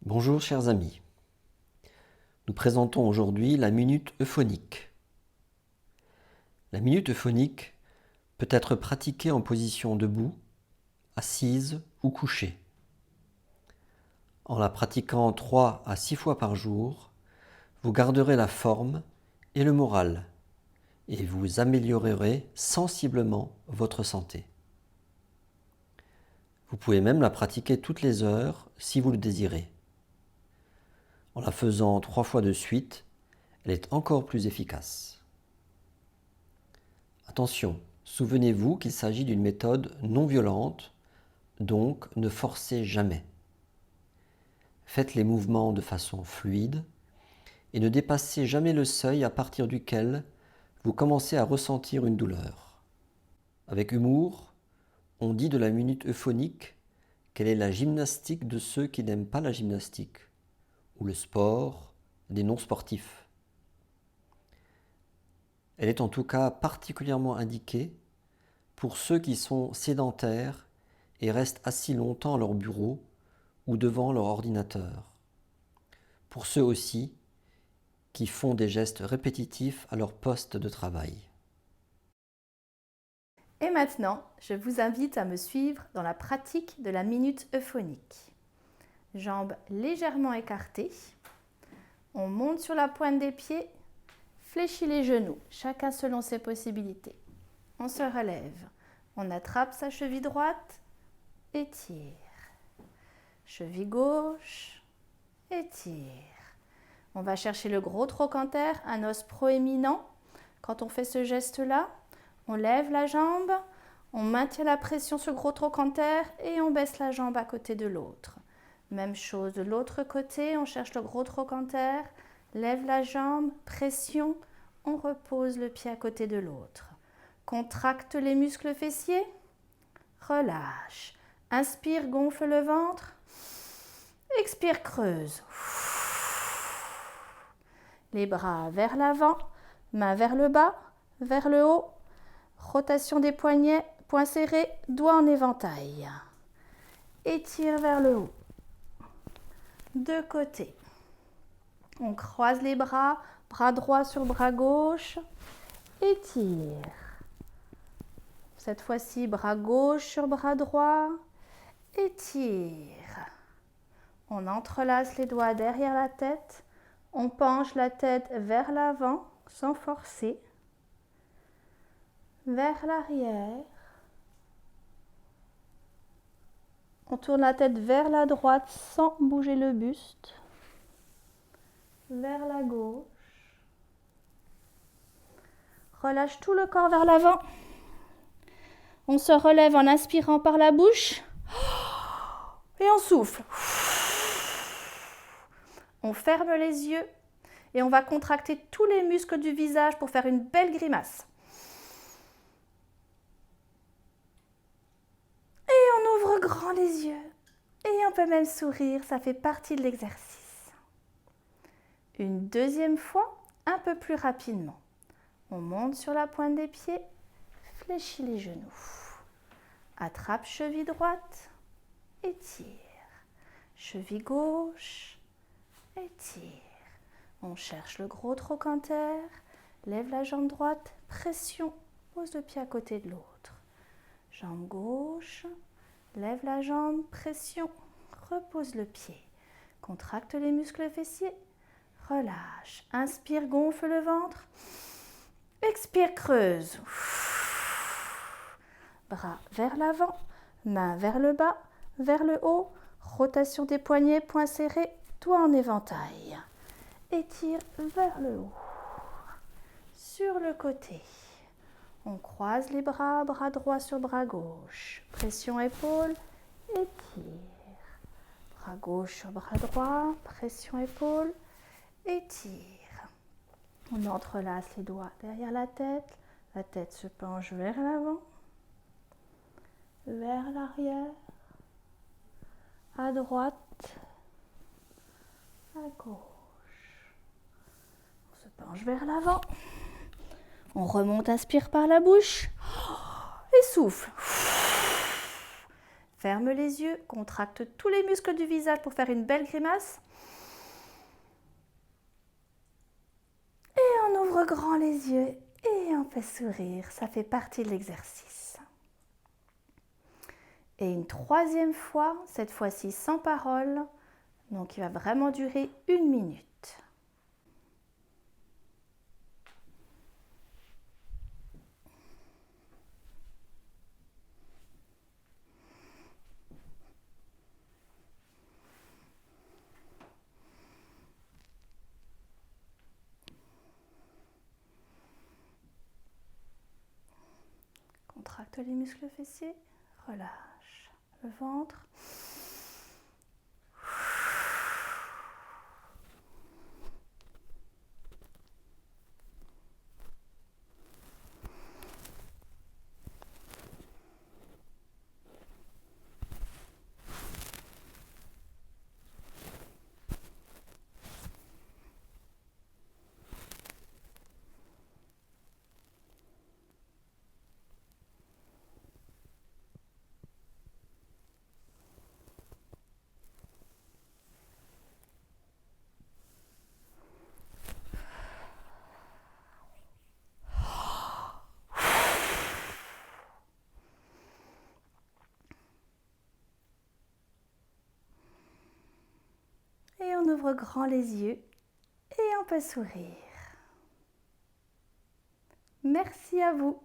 Bonjour chers amis, nous présentons aujourd'hui la minute euphonique. La minute euphonique peut être pratiquée en position debout, assise ou couchée. En la pratiquant 3 à 6 fois par jour, vous garderez la forme et le moral et vous améliorerez sensiblement votre santé. Vous pouvez même la pratiquer toutes les heures si vous le désirez. En la faisant 3 fois de suite, elle est encore plus efficace. Attention, souvenez-vous qu'il s'agit d'une méthode non violente, donc ne forcez jamais. Faites les mouvements de façon fluide et ne dépassez jamais le seuil à partir duquel vous commencez à ressentir une douleur. Avec humour, on dit de la minute euphonique qu'elle est la gymnastique de ceux qui n'aiment pas la gymnastique, ou le sport des non-sportifs. Elle est en tout cas particulièrement indiquée pour ceux qui sont sédentaires et restent assis longtemps à leur bureau ou devant leur ordinateur. Pour ceux aussi qui font des gestes répétitifs à leur poste de travail. Et maintenant, je vous invite à me suivre dans la pratique de la minute euphonique. Jambes légèrement écartées. On monte sur la pointe des pieds, fléchit les genoux, chacun selon ses possibilités. On se relève, on attrape sa cheville droite, étire. Cheville gauche, étire. On va chercher le gros trochanter, un os proéminent. Quand on fait ce geste-là, on lève la jambe, on maintient la pression sur le gros trochanter et on baisse la jambe à côté de l'autre. Même chose de l'autre côté, on cherche le gros trochanter, lève la jambe, pression, on repose le pied à côté de l'autre. Contracte les muscles fessiers, relâche. Inspire, gonfle le ventre, expire, creuse. Les bras vers l'avant, mains vers le bas, vers le haut. Rotation des poignets, poings serrés, doigts en éventail. Étire vers le haut. De côté. On croise les bras, bras droit sur bras gauche. Étire. Cette fois-ci, bras gauche sur bras droit. Étire. On entrelace les doigts derrière la tête. On penche la tête vers l'avant sans forcer. Vers l'arrière. On tourne la tête vers la droite sans bouger le buste. Vers la gauche. Relâche tout le corps vers l'avant. On se relève en inspirant par la bouche. Et on souffle. On ferme les yeux et on va contracter tous les muscles du visage pour faire une belle grimace. Et on ouvre grand les yeux. Et on peut même sourire, ça fait partie de l'exercice. Une deuxième fois, un peu plus rapidement. On monte sur la pointe des pieds, fléchit les genoux. Attrape cheville droite, étire. Cheville gauche, étire. On cherche le gros trochanter, lève la jambe droite, pression, pose le pied à côté de l'autre. Jambe gauche, lève la jambe, pression, repose le pied. Contracte les muscles fessiers, relâche. Inspire, gonfle le ventre. Expire, creuse. Bras vers l'avant, mains vers le bas, vers le haut. Rotation des poignets, poings serrés, doigts en éventail. Étire vers le haut. Sur le côté. On croise les bras, bras droit sur bras gauche. Pression épaule, étire. Bras gauche sur bras droit, pression épaule, étire. On entrelace les doigts derrière la tête se penche vers l'avant, vers l'arrière, à droite, à gauche. On se penche vers l'avant. On remonte, inspire par la bouche et souffle. ferme les yeux, contracte tous les muscles du visage pour faire une belle grimace. Et on ouvre grand les yeux et on fait sourire. Ça fait partie de l'exercice. Et une troisième fois, cette fois-ci sans parole. Donc il va vraiment durer 1 minute. Contracte les muscles fessiers, relâche le ventre. Et on ouvre grand les yeux et on peut sourire. Merci à vous.